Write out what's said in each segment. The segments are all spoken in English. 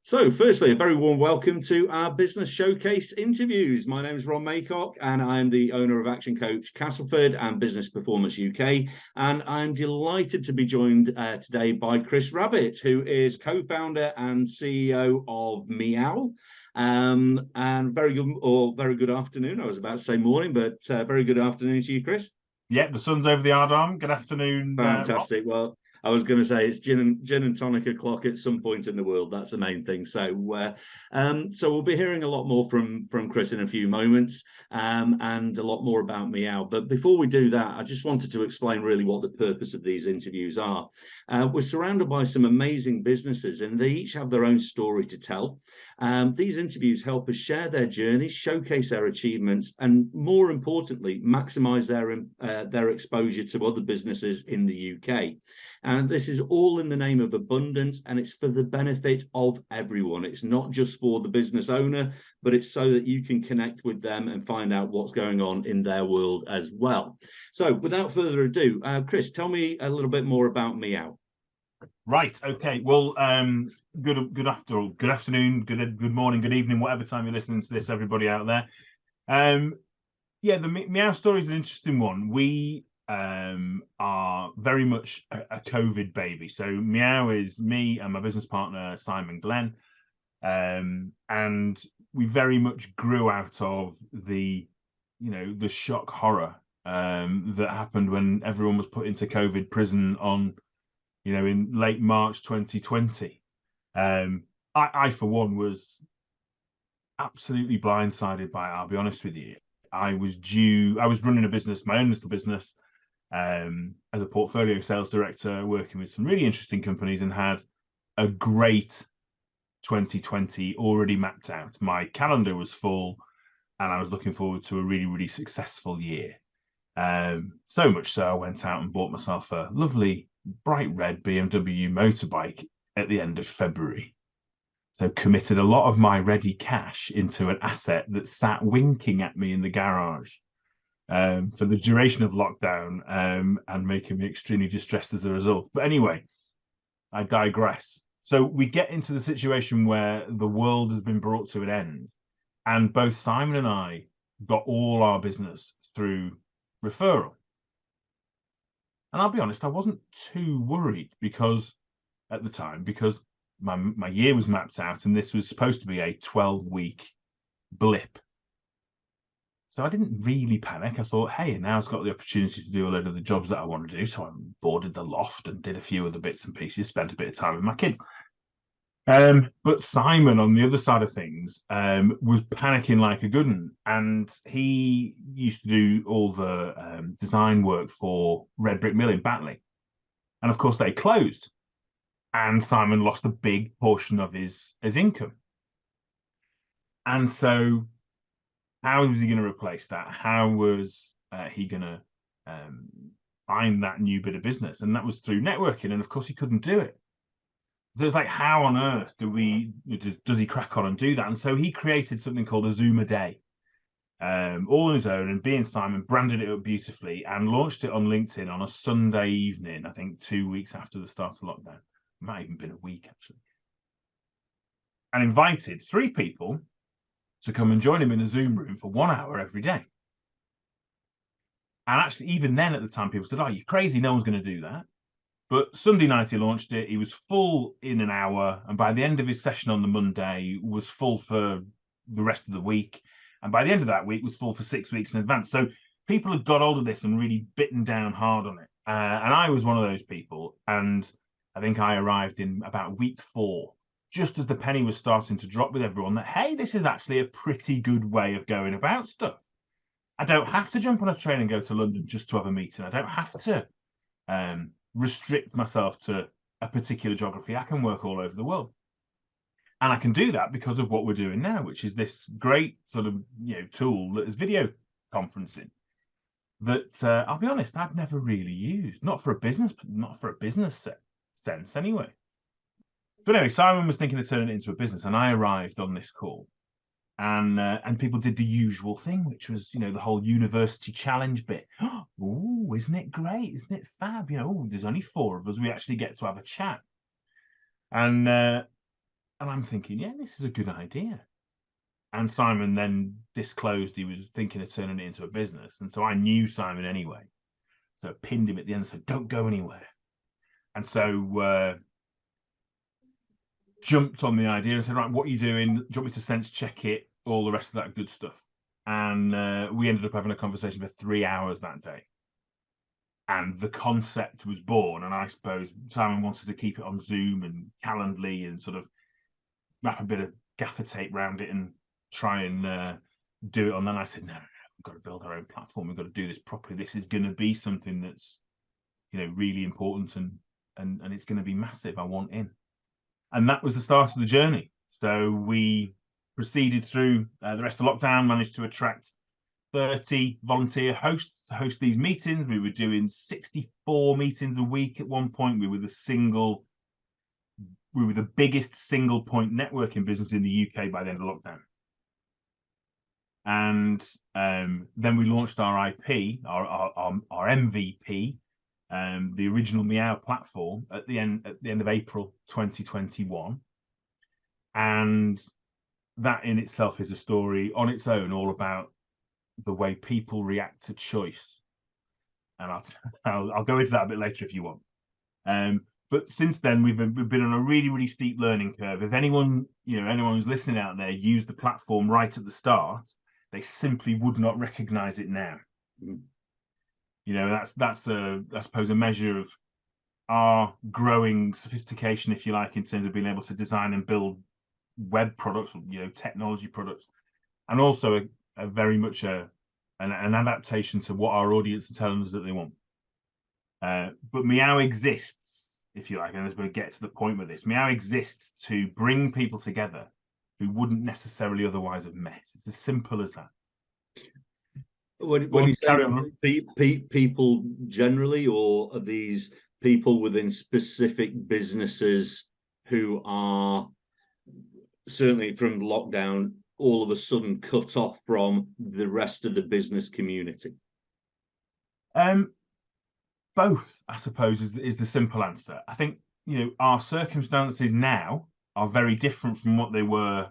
So, firstly, a very warm welcome to our business showcase interviews. My name is Ron Maycock, and I'm the owner of Action Coach Castleford and Business Performance UK. And I'm delighted to be joined today by Chris Rabbitt, who is co-founder and CEO of Meow. And very good afternoon. I was about to say morning, but very good afternoon to you, Chris. Yeah, the sun's over the Ardarm. Good afternoon, Fantastic. Well, I was going to say it's gin and tonic o'clock at some point in the world. That's the main thing. So we'll be hearing a lot more from Chris in a few moments, and a lot more about Meow. But before we do that, I just wanted to explain really what the purpose of these interviews are. We're surrounded by some amazing businesses, and they each have their own story to tell. These interviews help us share their journeys, showcase their achievements, and more importantly, maximise their exposure to other businesses in the UK. And this is all in the name of abundance, and it's for the benefit of everyone. It's not just for the business owner, but it's so that you can connect with them and find out what's going on in their world as well. So without further ado, Chris, tell me a little bit more about Meow. Right. Okay. Well, good afternoon, good morning, good evening, whatever time you're listening to this, everybody out there. Yeah, the Meow story is an interesting one. We are very much a COVID baby. So Meow is me and my business partner Simon Glenn, and we very much grew out of the shock horror that happened when everyone was put into COVID prison on in late March 2020. I for one was absolutely blindsided by it, I'll be honest with you. I was running a business, my own little business, as a portfolio sales director, working with some really interesting companies, and had a great 2020 already mapped out. My calendar was full, and I was looking forward to a really, really successful year. So much so I went out and bought myself a lovely bright red BMW motorbike at the end of February. So committed a lot of my ready cash into an asset that sat winking at me in the garage for the duration of lockdown, and making me extremely distressed as a result. But anyway, I digress. So we get into the situation where the world has been brought to an end, and both Simon and I got all our business through referral. And I'll be honest, I wasn't too worried at the time, because my year was mapped out, and this was supposed to be a 12-week blip. So I didn't really panic. I thought, hey, now I've got the opportunity to do a load of the jobs that I want to do. So I boarded the loft and did a few other bits and pieces, spent a bit of time with my kids. But Simon, on the other side of things, was panicking like a good one, and he used to do all the design work for Red Brick Mill in Batley, and of course they closed, and Simon lost a big portion of his income. And so, how was he going to replace that? How was he going to find that new bit of business? And that was through networking, and of course he couldn't do it. So it's like, how on earth does he crack on and do that? And so he created something called a Zoom a day, all on his own, and being Simon, branded it up beautifully and launched it on LinkedIn on a Sunday evening, I think 2 weeks after the start of lockdown. It might have even been a week, actually. And invited 3 people to come and join him in a Zoom room for 1 hour every day. And actually, even then at the time, people said, oh, you're crazy, no one's going to do that. But Sunday night he launched it. He was full in an hour, and by the end of his session on the Monday, was full for the rest of the week. And by the end of that week, was full for 6 weeks in advance. So people had got hold of this and really bitten down hard on it. And I was one of those people. And I think I arrived in about week 4, just as the penny was starting to drop with everyone, that, hey, this is actually a pretty good way of going about stuff. I don't have to jump on a train and go to London just to have a meeting. I don't have to restrict myself to a particular geography. I can work all over the world, and I can do that because of what we're doing now, which is this great sort of tool that is video conferencing that I'll be honest, I've never really used, not for a business sense anyway. But anyway, Simon was thinking of turning it into a business, and I arrived on this call, and people did the usual thing, which was, the whole university challenge bit. Oh, isn't it great? Isn't it fab? There's only 4 of us. We actually get to have a chat. And And I'm thinking, yeah, this is a good idea. And Simon then disclosed he was thinking of turning it into a business. And so I knew Simon anyway. So I pinned him at the end and said, don't go anywhere. And so jumped on the idea and said, right, what are you doing? Do you want me to sense check it? All the rest of that good stuff. And we ended up having a conversation for 3 hours that day. And the concept was born. And I suppose Simon wanted to keep it on Zoom and Calendly and sort of wrap a bit of gaffer tape around it and try and do it on. Then I said, no, we've got to build our own platform. We've got to do this properly. This is going to be something that's, really important and it's going to be massive. I want in. And that was the start of the journey. So we proceeded through the rest of lockdown, managed to attract 30 volunteer hosts to host these meetings. We were doing 64 meetings a week at one point. We were the biggest single point networking business in the UK by the end of lockdown. And then we launched our IP, our MVP, the original Meow platform at the end of April 2021. And that in itself is a story on its own, all about the way people react to choice. And I'll go into that a bit later if you want. But since then, we've been on a really, really steep learning curve. If anyone who's listening out there used the platform right at the start, they simply would not recognize it now. That's I suppose a measure of our growing sophistication, if you like, in terms of being able to design and build web products, technology products, and also a very much an adaptation to what our audience are telling us that they want. But Meow exists, if you like, and as we get to the point with this, Meow exists to bring people together who wouldn't necessarily otherwise have met. It's as simple as that. When you say people generally, or are these people within specific businesses who are certainly from lockdown all of a sudden cut off from the rest of the business community? Both, I suppose, is the simple answer. I think our circumstances now are very different from what they were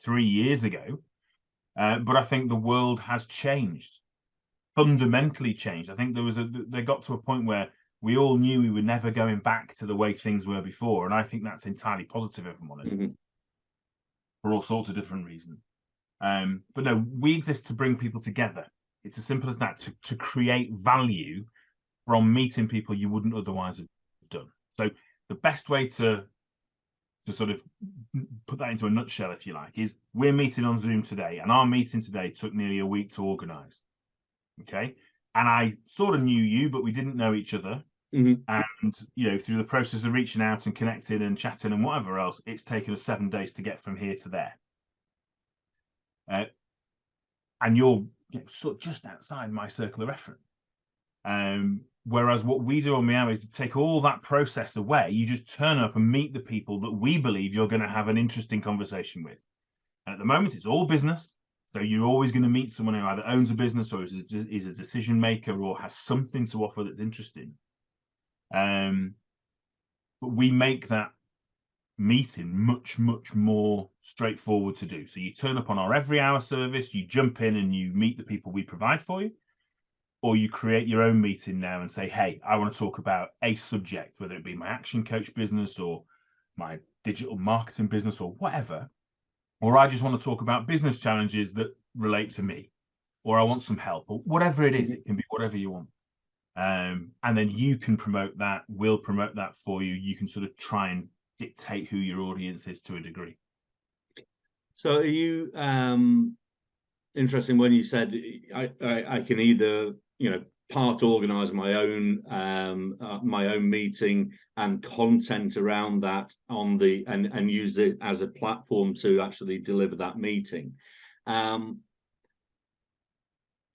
3 years ago, but I think the world has changed, fundamentally changed. I think they got to a point where we all knew we were never going back to the way things were before, and I think that's entirely positive, if I'm honest, for all sorts of different reasons. But no, we exist to bring people together. It's as simple as that, to create value from meeting people you wouldn't otherwise have done. So the best way to sort of put that into a nutshell, if you like, is we're meeting on Zoom today, and our meeting today took nearly a week to organize. Okay. And I sort of knew you, but we didn't know each other. And through the process of reaching out and connecting and chatting and whatever else, it's taken us 7 days to get from here to there. And you're sort of just outside my circle of reference. Whereas what we do on Meow is to take all that process away. You just turn up and meet the people that we believe you're going to have an interesting conversation with. And at the moment, it's all business. So you're always going to meet someone who either owns a business or is a decision maker or has something to offer that's interesting. But we make that meeting much, much more straightforward to do. So you turn up on our every hour service, you jump in and you meet the people we provide for you. Or you create your own meeting now and say, hey, I want to talk about a subject, whether it be my action coach business or my digital marketing business or whatever. Or I just want to talk about business challenges that relate to me, or I want some help, or whatever it is. It can be whatever you want. And then you can promote that. We'll promote that for you. You can sort of try and dictate who your audience is to a degree. So are you interesting when you said I can either part organize my own meeting and content around that and use it as a platform to actually deliver that meeting.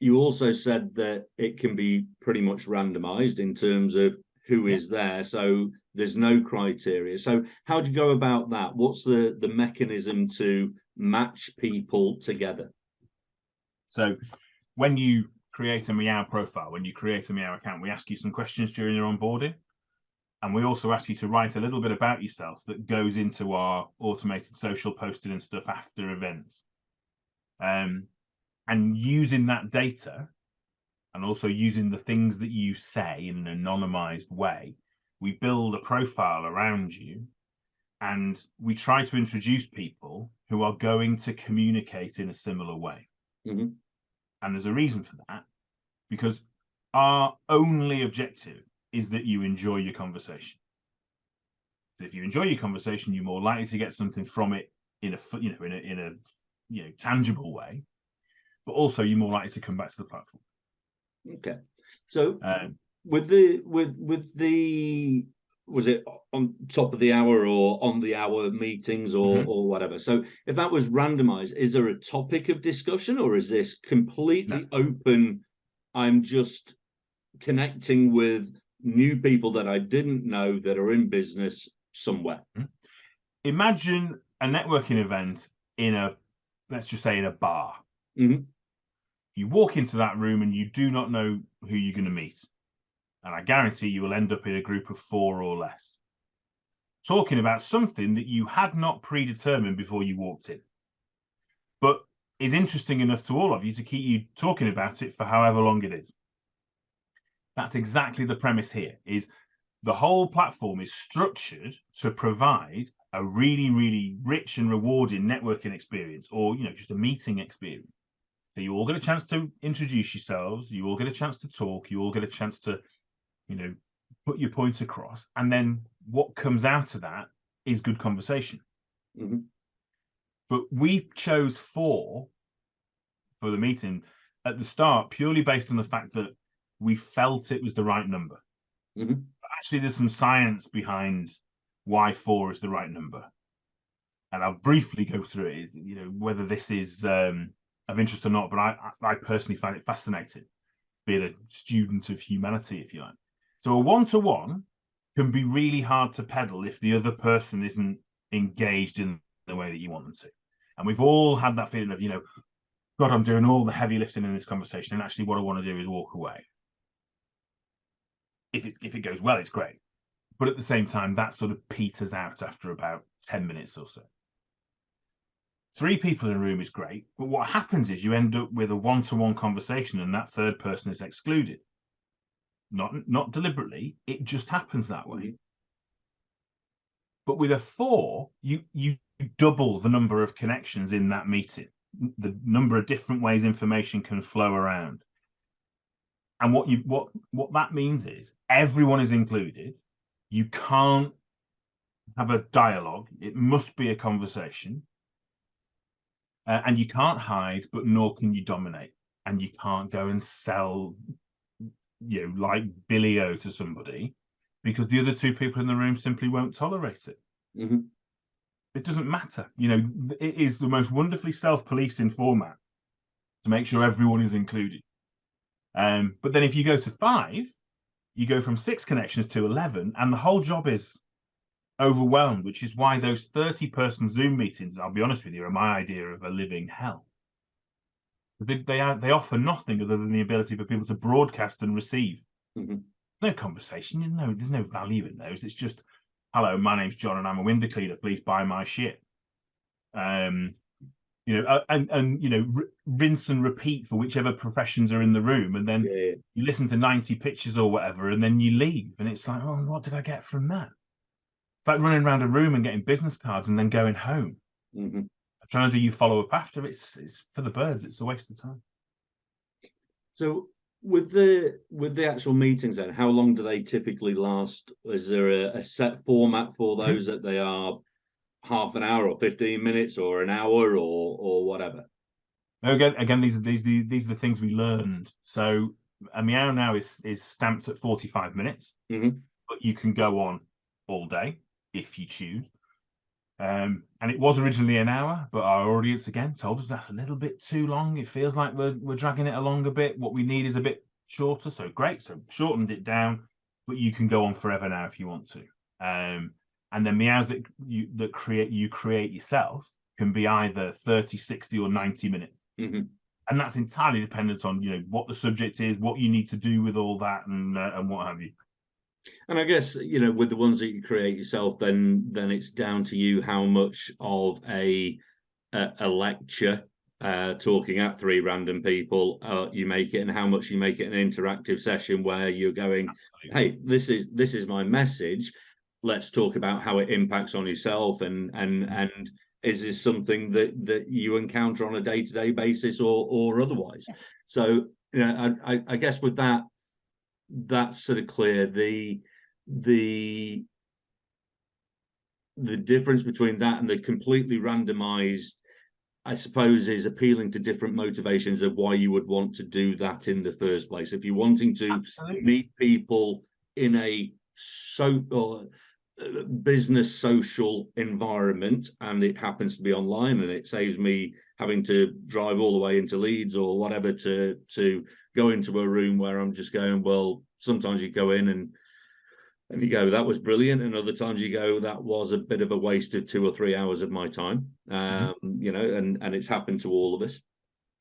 You also said that it can be pretty much randomized in terms of who is there, so there's no criteria. So how do you go about that? What's the mechanism to match people together? So when you create a Meow profile, when you create a Meow account, we ask you some questions during your onboarding. And we also ask you to write a little bit about yourself that goes into our automated social posting and stuff after events. And using that data, and also using the things that you say in an anonymized way, we build a profile around you, and we try to introduce people who are going to communicate in a similar way. Mm-hmm. And there's a reason for that, because our only objective is that you enjoy your conversation. If you enjoy your conversation, you're more likely to get something from it in a tangible way, but also you're more likely to come back to the platform. Okay, so with the was it on top of the hour or on the hour meetings or whatever? So if that was randomized, is there a topic of discussion, or is this completely open? I'm just connecting with new people that I didn't know that are in business somewhere. Imagine a networking event in a, let's just say, in a bar. Mm-hmm. You walk into that room and you do not know who you're going to meet. And I guarantee you will end up in a group of 4 or less, talking about something that you had not predetermined before you walked in, but is interesting enough to all of you to keep you talking about it for however long it is. That's exactly the premise here. Is the whole platform is structured to provide a really, really rich and rewarding networking experience, or just a meeting experience. So you all get a chance to introduce yourselves, you all get a chance to talk, you all get a chance to put your point across, and then what comes out of that is good conversation. Mm-hmm. But we chose 4 for the meeting at the start purely based on the fact that we felt it was the right number. Mm-hmm. Actually, there's some science behind why 4 is the right number, and I'll briefly go through it. Whether this is of interest or not, but I personally find it fascinating, being a student of humanity, if you like. So a one-to-one can be really hard to peddle if the other person isn't engaged in the way that you want them to. And we've all had that feeling of, God, I'm doing all the heavy lifting in this conversation, and actually what I want to do is walk away. If it goes well, it's great. But at the same time, that sort of peters out after about 10 minutes or so. 3 people in a room is great, but what happens is you end up with a one-to-one conversation, and that third person is excluded. Not deliberately, it just happens that way. But with a 4, you double the number of connections in that meeting, the number of different ways information can flow around. And what that means is everyone is included. You can't have a dialogue, it must be a conversation. And you can't hide, but nor can you dominate. And you can't go and sell like Billy-O to somebody, because the other 2 people in the room simply won't tolerate it. Mm-hmm. It doesn't matter. It is the most wonderfully self-policing format to make sure everyone is included. But then if you go to 5, you go from 6 connections to 11, and the whole job is overwhelmed, which is why those 30-person Zoom meetings, I'll be honest with you, are my idea of a living hell. They offer nothing other than the ability for people to broadcast and receive. Mm-hmm. No conversation. There's no value in those. It's just, hello, my name's John and I'm a window cleaner. Please buy my shit. And rinse and repeat for whichever professions are in the room, and then you listen to 90 pitches or whatever, and then you leave, and it's like, oh, what did I get from that? It's like running around a room and getting business cards and then going home. Mm-hmm. Trying to do your follow-up after, it's for the birds. It's a waste of time. So with the actual meetings then, how long do they typically last? Is there a set format for those that they are half an hour or 15 minutes or an hour or whatever? Again, these are the things we learned. So a Meow now is stamped at 45 minutes, but you can go on all day if you choose. And it was originally an hour, but our audience again told us that's a little bit too long. It feels like we're dragging it along a bit. What we need is a bit shorter. So great. So shortened it down, but you can go on forever now if you want to. And then meows that you create yourself can be either 30, 60, or 90 minutes. Mm-hmm. And that's entirely dependent on what the subject is, what you need to do with all that, and what have you. And I guess, with the ones that you create yourself, then it's down to you how much of a lecture, talking at three random people, you make it, and how much you make it an interactive session where you're going, Absolutely. hey, this is my message. Let's talk about how it impacts on yourself, and is this something that you encounter on a day-to-day basis or otherwise? So, I guess with that, that's sort of clear. The difference between that and the completely randomized, I suppose, is appealing to different motivations of why you would want to do that in the first place. If you're wanting to Absolutely. meet people in a business social environment, and it happens to be online, and it saves me having to drive all the way into Leeds or whatever to go into a room where I'm just going, well, sometimes you go in and you go, that was brilliant, and other times you go, that was a bit of a waste of 2 or 3 hours of my time. And it's happened to all of us.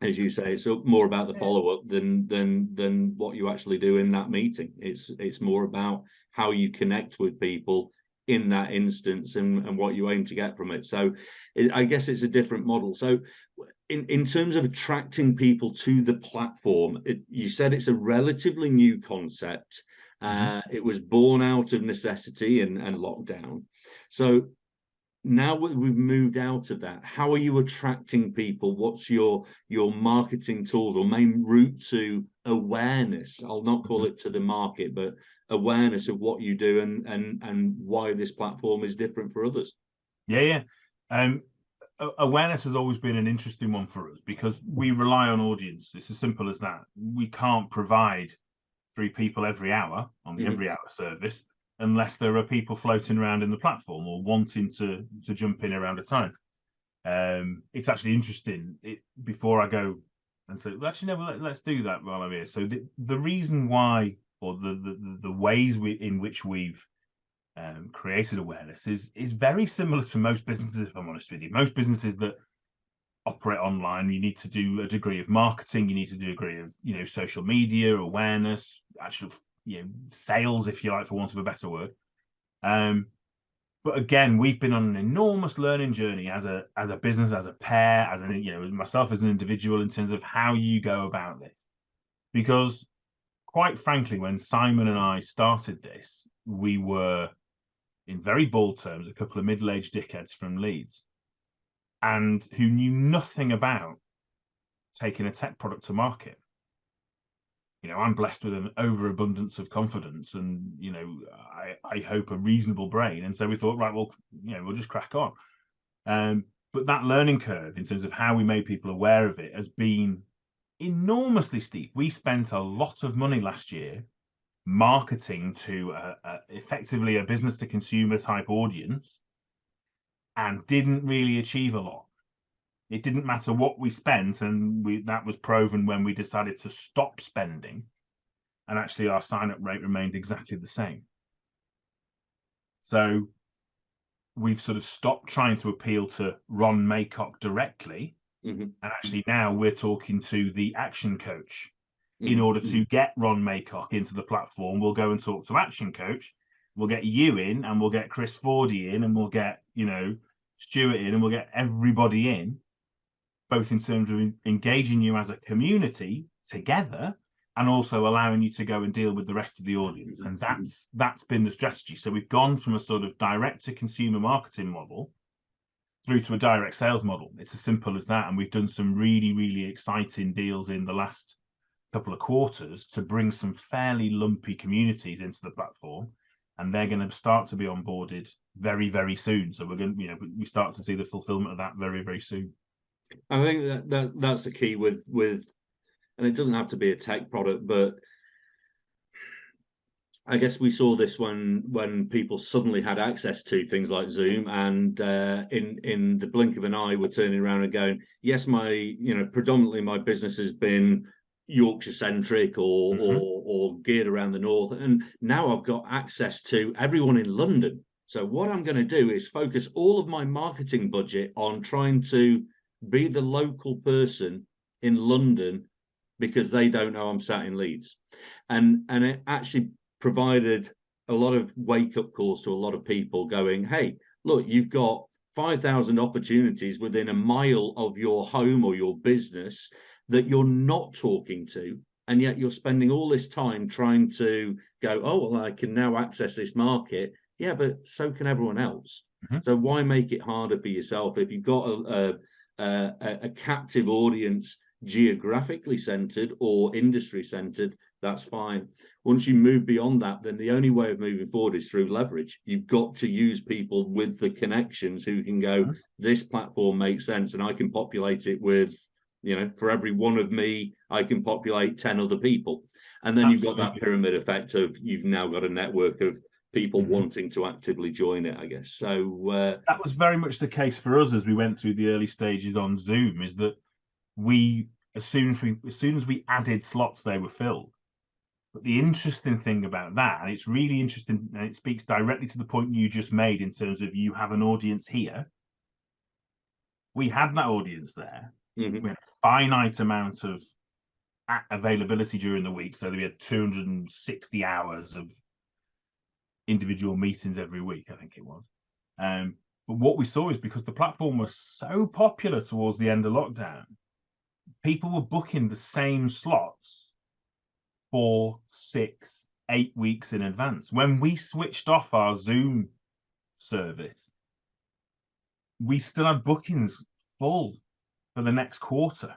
As you say, it's more about the follow-up than what you actually do in that meeting. It's more about how you connect with people in that instance, and what you aim to get from it. So I guess it's a different model. So in terms of attracting people to the platform, you said it's a relatively new concept. It was born out of necessity and lockdown. So now we've moved out of that, how are you attracting people? What's your marketing tools or main route to awareness? I'll not call it to the market, but awareness of what you do and why this platform is different for others. Yeah. Awareness has always been an interesting one for us because we rely on audience. It's as simple as that. We can't provide 3 people every hour on the every hour service unless there are people floating around in the platform or wanting to jump in around a time. It's actually interesting. Before I go and say, well, actually, no, let's do that while I'm here. So the reason why, or the ways in which we've created awareness is very similar to most businesses, if I'm honest with you. Most businesses that operate online, you need to do a degree of marketing, you need to do a degree of social media awareness, actual sales, if you like, for want of a better word. But again, we've been on an enormous learning journey as a business, as a pair, as myself as an individual, in terms of how you go about this. Because quite frankly, when Simon and I started this, we were, in very bold terms, a couple of middle-aged dickheads from Leeds, and who knew nothing about taking a tech product to market. I'm blessed with an overabundance of confidence and, I hope a reasonable brain. And so we thought, right, well, we'll just crack on. But that learning curve in terms of how we made people aware of it has been enormously steep. We spent a lot of money last year marketing to effectively a business to consumer type audience and didn't really achieve a lot. It didn't matter what we spent, and that was proven when we decided to stop spending, and actually our sign-up rate remained exactly the same. So we've sort of stopped trying to appeal to Ron Maycock directly, and actually now we're talking to the action coach. In order to get Ron Maycock into the platform, we'll go and talk to action coach, we'll get you in, and we'll get Chris Fordy in, and we'll get Stuart in, and we'll get everybody in, both in terms of engaging you as a community together and also allowing you to go and deal with the rest of the audience. And that's been the strategy. So we've gone from a sort of direct to consumer marketing model through to a direct sales model. It's as simple as that. And we've done some really, really exciting deals in the last couple of quarters to bring some fairly lumpy communities into the platform. And they're going to start to be onboarded very, very soon. So we're going to, we start to see the fulfillment of that very, very soon. I think that's the key with, and it doesn't have to be a tech product, but I guess we saw this when people suddenly had access to things like Zoom, and in the blink of an eye, we're turning around and going, yes, predominantly my business has been Yorkshire centric or geared around the north, and now I've got access to everyone in London. So what I'm going to do is focus all of my marketing budget on trying to be the local person in London, because they don't know I'm sat in Leeds, and it actually provided a lot of wake-up calls to a lot of people going, hey, look, you've got 5,000 opportunities within a mile of your home or your business that you're not talking to, and yet you're spending all this time trying to go, oh, well, I can now access this market. Yeah, but so can everyone else. Mhm. So why make it harder for yourself? If you've got a captive audience, geographically centered or industry centered, that's fine. Once you move beyond that, then the only way of moving forward is through leverage. You've got to use people with the connections who can go, this platform makes sense, and I can populate it with, for every one of me, I can populate 10 other people. And then you've got that pyramid effect of, you've now got a network of people wanting to actively join it, I guess. So that was very much the case for us as we went through the early stages on Zoom, is that as soon as we added slots, they were filled. But the interesting thing about that, and it's really interesting, and it speaks directly to the point you just made in terms of, you have an audience here. We had that audience there. We had a finite amount of availability during the week, so we had 260 hours of individual meetings every week, I think it was. But what we saw is, because the platform was so popular towards the end of lockdown, people were booking the same slots 4, 6, 8 weeks in advance. When we switched off our Zoom service, we still had bookings full for the next quarter.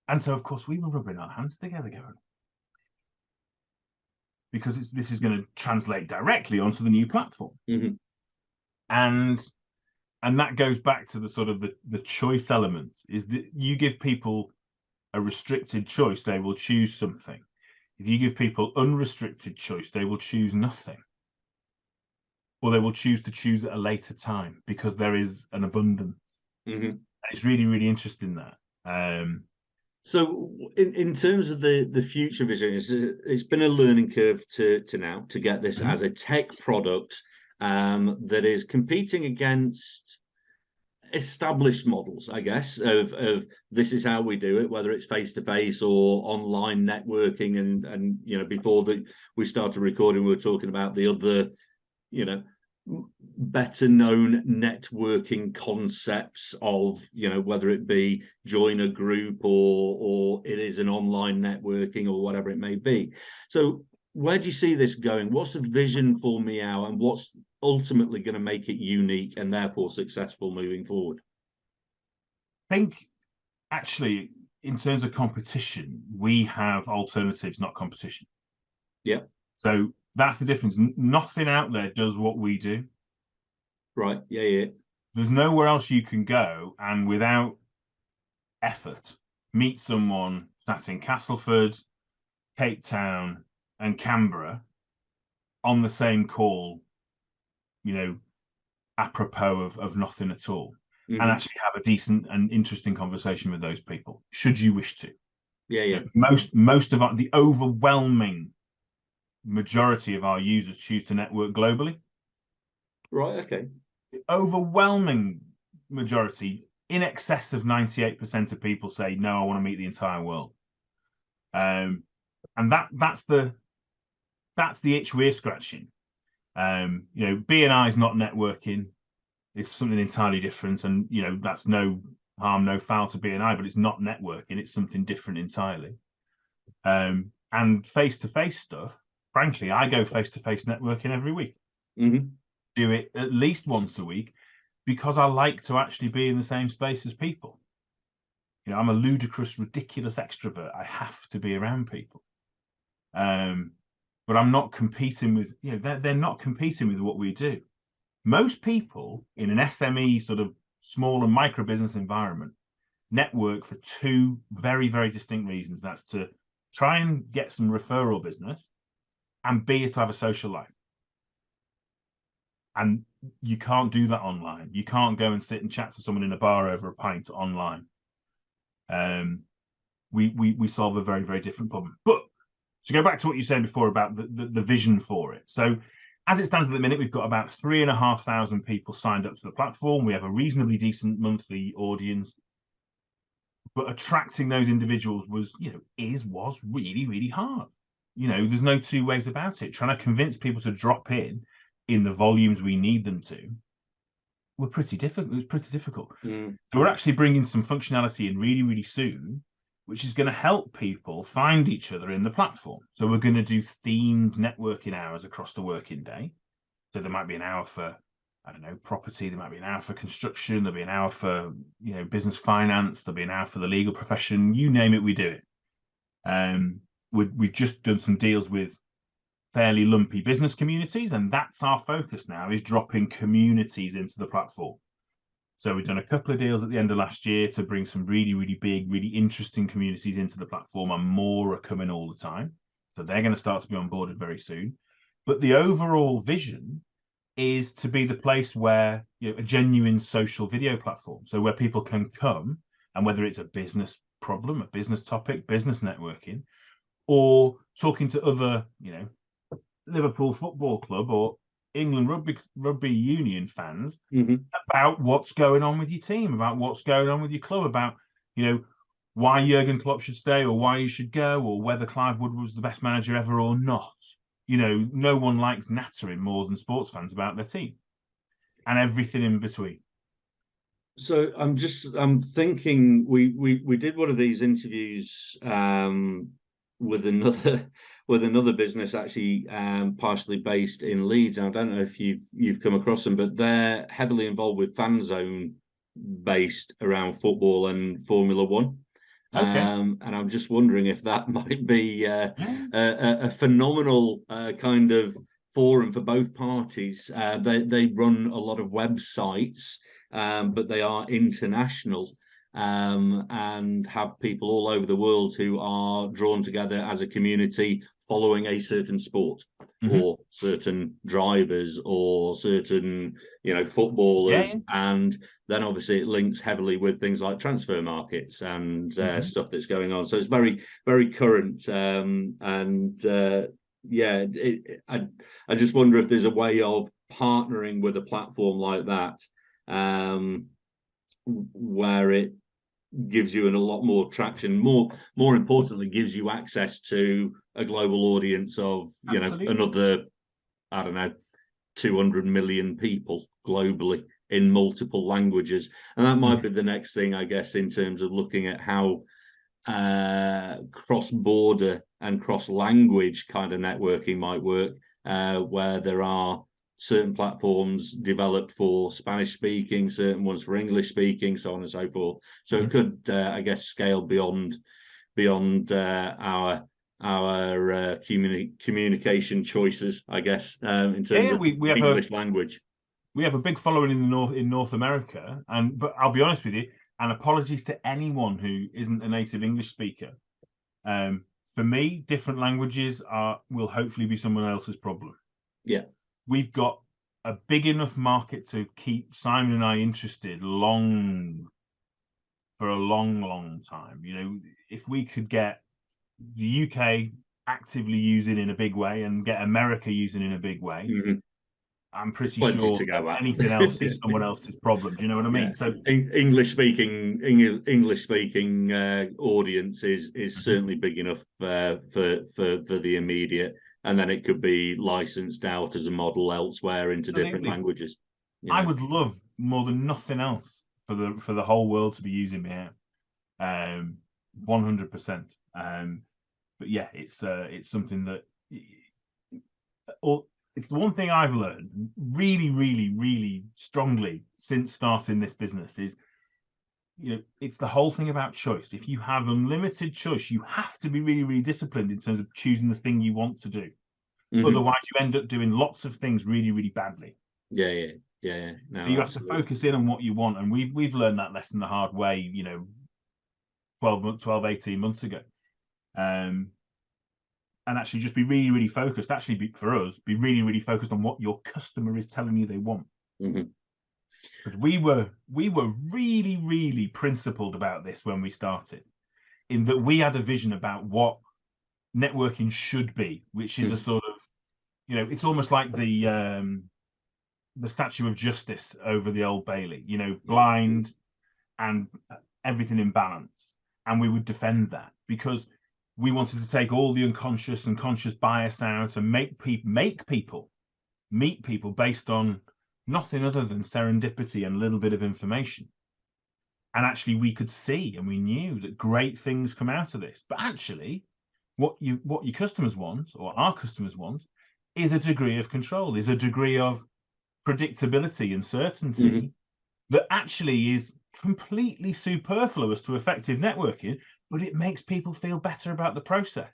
And so, of course, we were rubbing our hands together going, because this is going to translate directly onto the new platform. And that goes back to the sort of the choice element, is that you give people a restricted choice, they will choose something. If you give people unrestricted choice, they will choose nothing, or they will choose to choose at a later time, because there is an abundance. And it's really, really interesting that. So in terms of the future vision, it's been a learning curve to now to get this as a tech product that is competing against established models, I guess, of this is how we do it, whether it's face-to-face or online networking. And before we started recording, we were talking about the other, better known networking concepts of, whether it be join a group or it is an online networking or whatever it may be. So where do you see this going? What's the vision for Meow, and what's ultimately going to make it unique and therefore successful moving forward? I think, actually, in terms of competition, we have alternatives, not competition. Yeah. So that's the difference. Nothing out there does what we do. Right. Yeah. There's nowhere else you can go and, without effort, meet someone sat in Castleford, Cape Town, and Canberra on the same call, apropos of nothing at all, and actually have a decent and interesting conversation with those people, should you wish to. Yeah. Most of the overwhelming majority of our users choose to network globally. Right. Okay. The overwhelming majority, in excess of 98% of people, say, no, I want to meet the entire world. And that's the itch we're scratching. BNI is not networking. It's something entirely different, and that's no harm, no foul to BNI, but it's not networking. It's something different entirely. And face-to-face stuff, frankly, I go face-to-face networking every week. Do it at least once a week, because I like to actually be in the same space as people. I'm a ludicrous, ridiculous extrovert. I have to be around people. But I'm not competing with, they're not competing with what we do. Most people in an SME sort of small and micro business environment network for two very, very distinct reasons. That's to try and get some referral business, and B is to have a social life. And you can't do that online. You can't go and sit and chat to someone in a bar over a pint online. We solve a very, very different problem. But to go back to what you said before about the vision for it. So as it stands at the minute, we've got about 3,500 people signed up to the platform. We have a reasonably decent monthly audience. But attracting those individuals was really, really hard. you know, there's no two ways about it. Trying to convince people to drop in the volumes we need them to, were pretty difficult. It was pretty difficult. Mm. So we're actually bringing some functionality in really, really soon, which is going to help people find each other in the platform. So we're going to do themed networking hours across the working day. So there might be an hour for, I don't know, property. There might be an hour for construction. There'll be an hour for, you know, business finance. There'll be an hour for the legal profession. You name it, we do it. We've just done some deals with fairly lumpy business communities, and that's our focus now, is dropping communities into the platform. So we've done a couple of deals at the end of last year to bring some really, really big, really interesting communities into the platform, and more are coming all the time. So they're going to start to be onboarded very soon. But the overall vision is to be the place where, you know, a genuine social video platform. So where people can come, and whether it's a business problem, a business topic, business networking, or talking to other, you know, Liverpool Football Club or England Rugby Union fans about what's going on with your team, about what's going on with your club, about, you know, why Jurgen Klopp should stay or why he should go, or whether Clive Wood was the best manager ever or not. You know, no one likes nattering more than sports fans about their team, and everything in between. So I'm thinking we did one of these interviews with another business, actually, partially based in Leeds. And I don't know if you've come across them, but they're heavily involved with fan zone based around football and Formula One. Okay. And I'm just wondering if that might be a phenomenal kind of forum for both parties. They run a lot of websites, but they are international, and have people all over the world who are drawn together as a community following a certain sport, or certain drivers, or certain, you know, footballers. And then obviously it links heavily with things like transfer markets and stuff that's going on. So it's very, very current. Yeah, I just wonder if there's a way of partnering with a platform like that, where it gives you a lot more traction, more importantly, gives you access to a global audience of, you know, another, I don't know, 200 million people globally in multiple languages. And that might be the next thing, I guess, in terms of looking at how cross-border and cross-language kind of networking might work, where there are certain platforms developed for Spanish speaking, certain ones for English speaking, so on and so forth. So it could, I guess, scale beyond our communication choices, I guess, in terms of we have English language. We have a big following in North America, but I'll be honest with you, and apologies to anyone who isn't a native English speaker. For me, different languages will hopefully be someone else's problem. Yeah. We've got a big enough market to keep Simon and I interested for a long, long time. You know, if we could get the UK actively using in a big way and get America using in a big way, I'm pretty sure to go anything else is someone else's problem. Do you know what I mean? So English speaking audience is certainly big enough for the immediate, and then it could be licensed out as a model elsewhere into different languages. I would love more than nothing else for the whole world to be using Meow, 100%. But yeah, it's something that, it's the one thing I've learned really, really, really strongly since starting this business is, you know, it's the whole thing about choice. If you have unlimited choice, you have to be really, really disciplined in terms of choosing the thing you want to do. Otherwise, you end up doing lots of things really, really badly. Yeah. No, so you have to focus in on what you want, and we've learned that lesson the hard way, you know, 18 months ago. And actually just be really, really focused. Actually, for us, be really, really focused on what your customer is telling you they want. Because we were really, really principled about this when we started, in that we had a vision about what networking should be, which is a sort of, you know, it's almost like the Statue of Justice over the Old Bailey, you know, blind and everything in balance. And we would defend that, because we wanted to take all the unconscious and conscious bias out and meet people based on nothing other than serendipity and a little bit of information. And actually we could see and we knew that great things come out of this. But actually what your customers want, or our customers want, is a degree of control, is a degree of predictability and certainty that actually is completely superfluous to effective networking, but it makes people feel better about the process.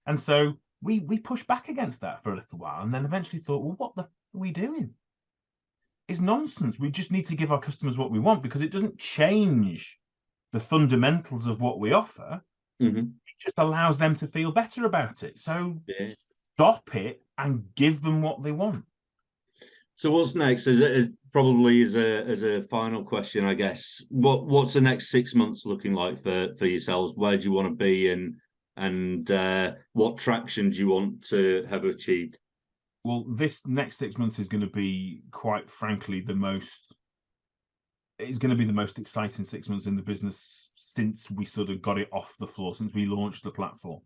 And so we pushed back against that for a little while, and then eventually thought, well, what the are we doing? It's nonsense. We just need to give our customers what we want, because it doesn't change the fundamentals of what we offer. It just allows them to feel better about it. So stop it and give them what they want. So what's next? Probably as a final question, I guess. What's the next 6 months looking like for yourselves? Where do you want to be, and what traction do you want to have achieved? Well, this next 6 months is going to be, quite frankly, the most exciting 6 months in the business since we sort of got it off the floor, since we launched the platform.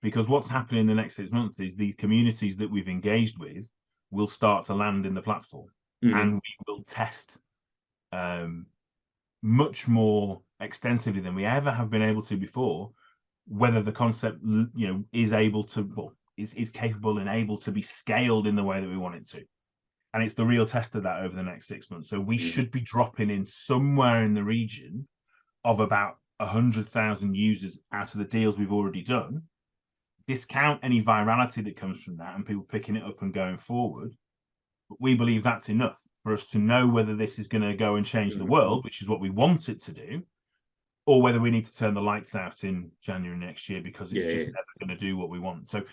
Because what's happening in the next 6 months is the communities that we've engaged with will start to land in the platform, and we will test much more extensively than we ever have been able to before, whether the concept, is able to, well, is capable and able to be scaled in the way that we want it to. And it's the real test of that over the next 6 months. So we should be dropping in somewhere in the region of about 100,000 users out of the deals we've already done. Discount any virality that comes from that and people picking it up and going forward. But we believe that's enough for us to know whether this is going to go and change the world, which is what we want it to do, or whether we need to turn the lights out in January next year, because it's just never going to do what we want. So,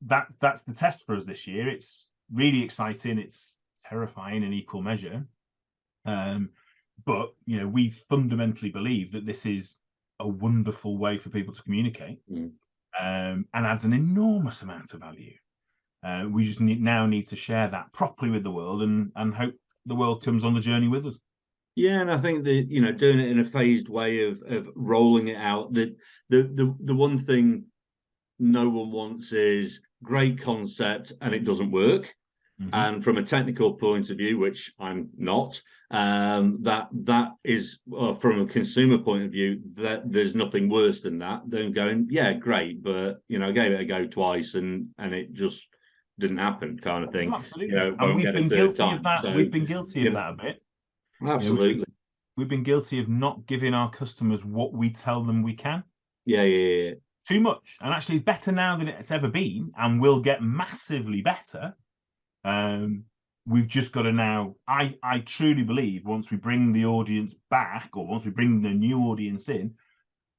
that's the test for us this year. It's really exciting. It's terrifying in equal measure. But, we fundamentally believe that this is a wonderful way for people to communicate. And adds an enormous amount of value. We just now need to share that properly with the world, and hope the world comes on the journey with us. Yeah, and I think that doing it in a phased way of rolling it out. That the one thing no one wants is great concept and it doesn't work. And from a technical point of view, which I'm not, that is from a consumer point of view, that there's nothing worse than that than going, yeah, great, but I gave it a go twice and it just didn't happen, kind of thing. Absolutely. And we've been guilty of that. So, we've been guilty of that a bit. Absolutely. We've been guilty of not giving our customers what we tell them we can. Yeah. Too much. And actually better now than it's ever been, and will get massively better. We've just got to now, I truly believe, once we bring the audience back, or once we bring the new audience in,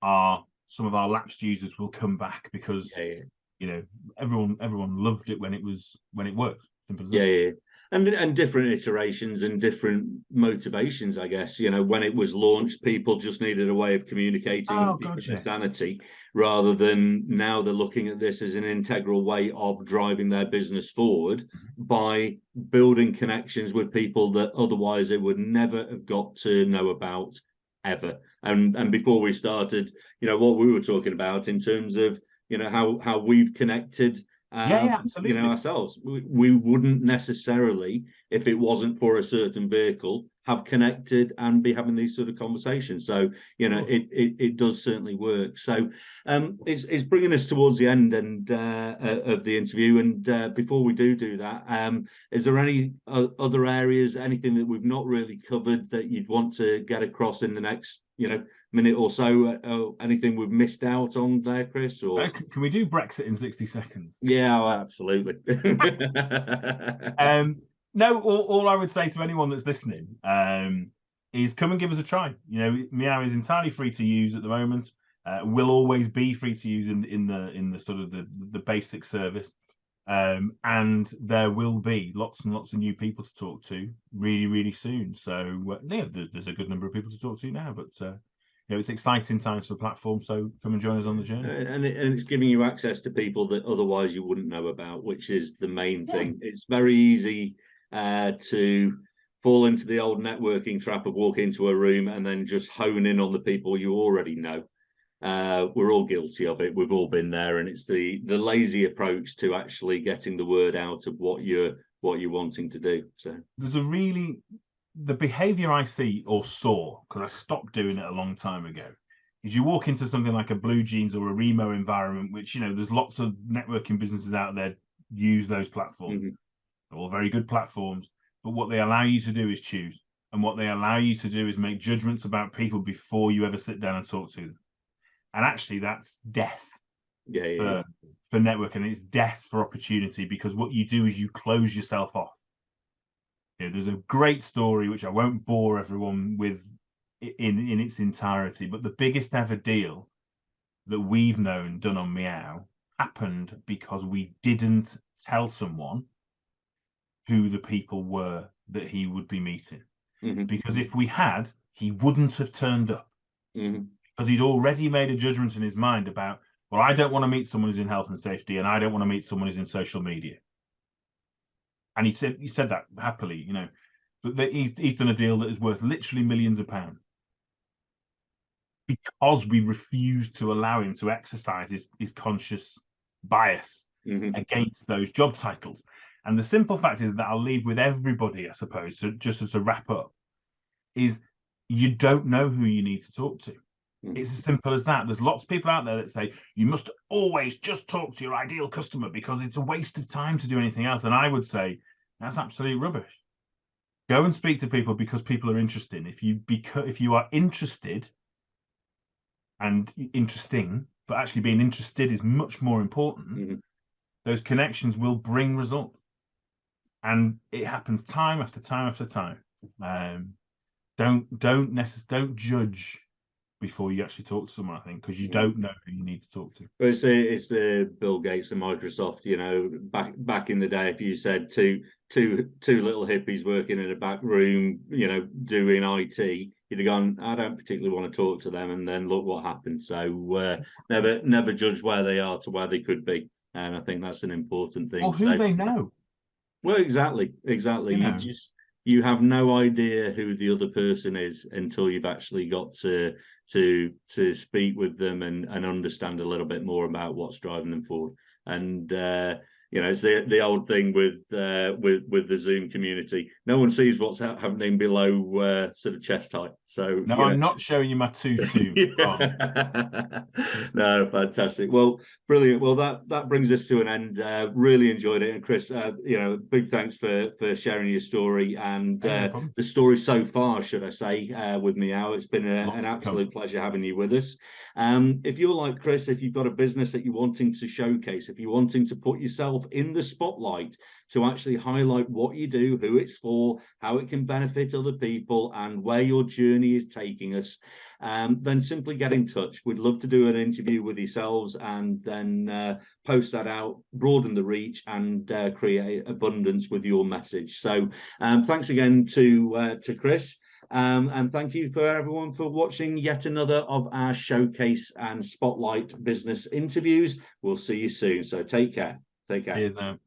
some of our lapsed users will come back, because everyone loved it when it worked. Simple as that. Yeah. And different iterations and different motivations, I guess. When it was launched, people just needed a way of communicating their sanity, rather than now they're looking at this as an integral way of driving their business forward by building connections with people that otherwise they would never have got to know about ever. And before we started, what we were talking about in terms of how we've connected. Absolutely. Ourselves, we wouldn't necessarily, if it wasn't for a certain vehicle, have connected and be having these sort of conversations. So it does certainly work. So it's bringing us towards the end of the interview, and before we do that, is there any other areas, anything that we've not really covered that you'd want to get across in the next minute or so? Anything we've missed out on there, Chris? Or can we do Brexit in 60 seconds? Yeah, absolutely. No, all I would say to anyone that's listening is come and give us a try. Meow is entirely free to use at the moment. Will always be free to use in the sort of the basic service. And there will be lots and lots of new people to talk to really, really soon. So there's a good number of people to talk to now, but it's exciting times for the platform. So come and join us on the journey. And it's giving you access to people that otherwise you wouldn't know about, which is the main thing. It's very easy to fall into the old networking trap of walk into a room and then just hone in on the people you already know. we're all guilty of it. We've all been there, and it's the lazy approach to actually getting the word out of what you're wanting to do. So there's the behavior I see or saw, because I stopped doing it a long time ago, is you walk into something like a Blue Jeans or a Remo environment, which, you know, there's lots of networking businesses out there use those platforms. They're all very good platforms, but what they allow you to do is choose. And what they allow you to do is make judgments about people before you ever sit down and talk to them. And actually, that's death for networking. It's death for opportunity, because what you do is you close yourself off. You know, there's a great story, which I won't bore everyone with in its entirety, but the biggest ever deal that we've known done on Meow happened because we didn't tell someone who the people were that he would be meeting. Because if we had, he wouldn't have turned up. Because he'd already made a judgment in his mind about, well, I don't want to meet someone who's in health and safety, and I don't want to meet someone who's in social media. And he said that happily, you know, but he's done a deal that is worth literally millions of pounds because we refused to allow him to exercise his conscious bias against those job titles. And the simple fact is that I'll leave with everybody, I suppose, just as a wrap up, is you don't know who you need to talk to. It's as simple as that. There's lots of people out there that say you must always just talk to your ideal customer because it's a waste of time to do anything else. And I would say that's absolute rubbish. Go and speak to people because people are interested. If you are interested and interesting, but actually being interested is much more important, those connections will bring results. And it happens time after time after time. Don't judge before you actually talk to someone, I think, because you don't know who you need to talk to. But it's the Bill Gates and Microsoft, you know, back in the day, if you said two little hippies working in a back room, you know, doing IT, you'd have gone, I don't particularly want to talk to them, and then look what happened. So never judge where they are to where they could be, and I think that's an important thing. Or who they know. Well, exactly. You know. You have no idea who the other person is until you've actually got to speak with them and understand a little bit more about what's driving them forward. And you know, it's the old thing with the Zoom community. No one sees what's happening below sort of chest height. So no, I'm not showing you my tutu. No, fantastic. Well, brilliant. Well, that brings us to an end. Really enjoyed it, and Chris, you know, big thanks for sharing your story and the story so far, should I say, with Meow. It's been an absolute pleasure having you with us. If you're like Chris, if you've got a business that you're wanting to showcase, if you're wanting to put yourself in the spotlight to actually highlight what you do, who it's for, how it can benefit other people, and where your journey is taking us, then simply get in touch. We'd love to do an interview with yourselves and then post that out, broaden the reach, and create abundance with your message. So thanks again to Chris. And thank you for everyone for watching yet another of our showcase and spotlight business interviews. We'll see you soon. So take care. Take care. Cheers now.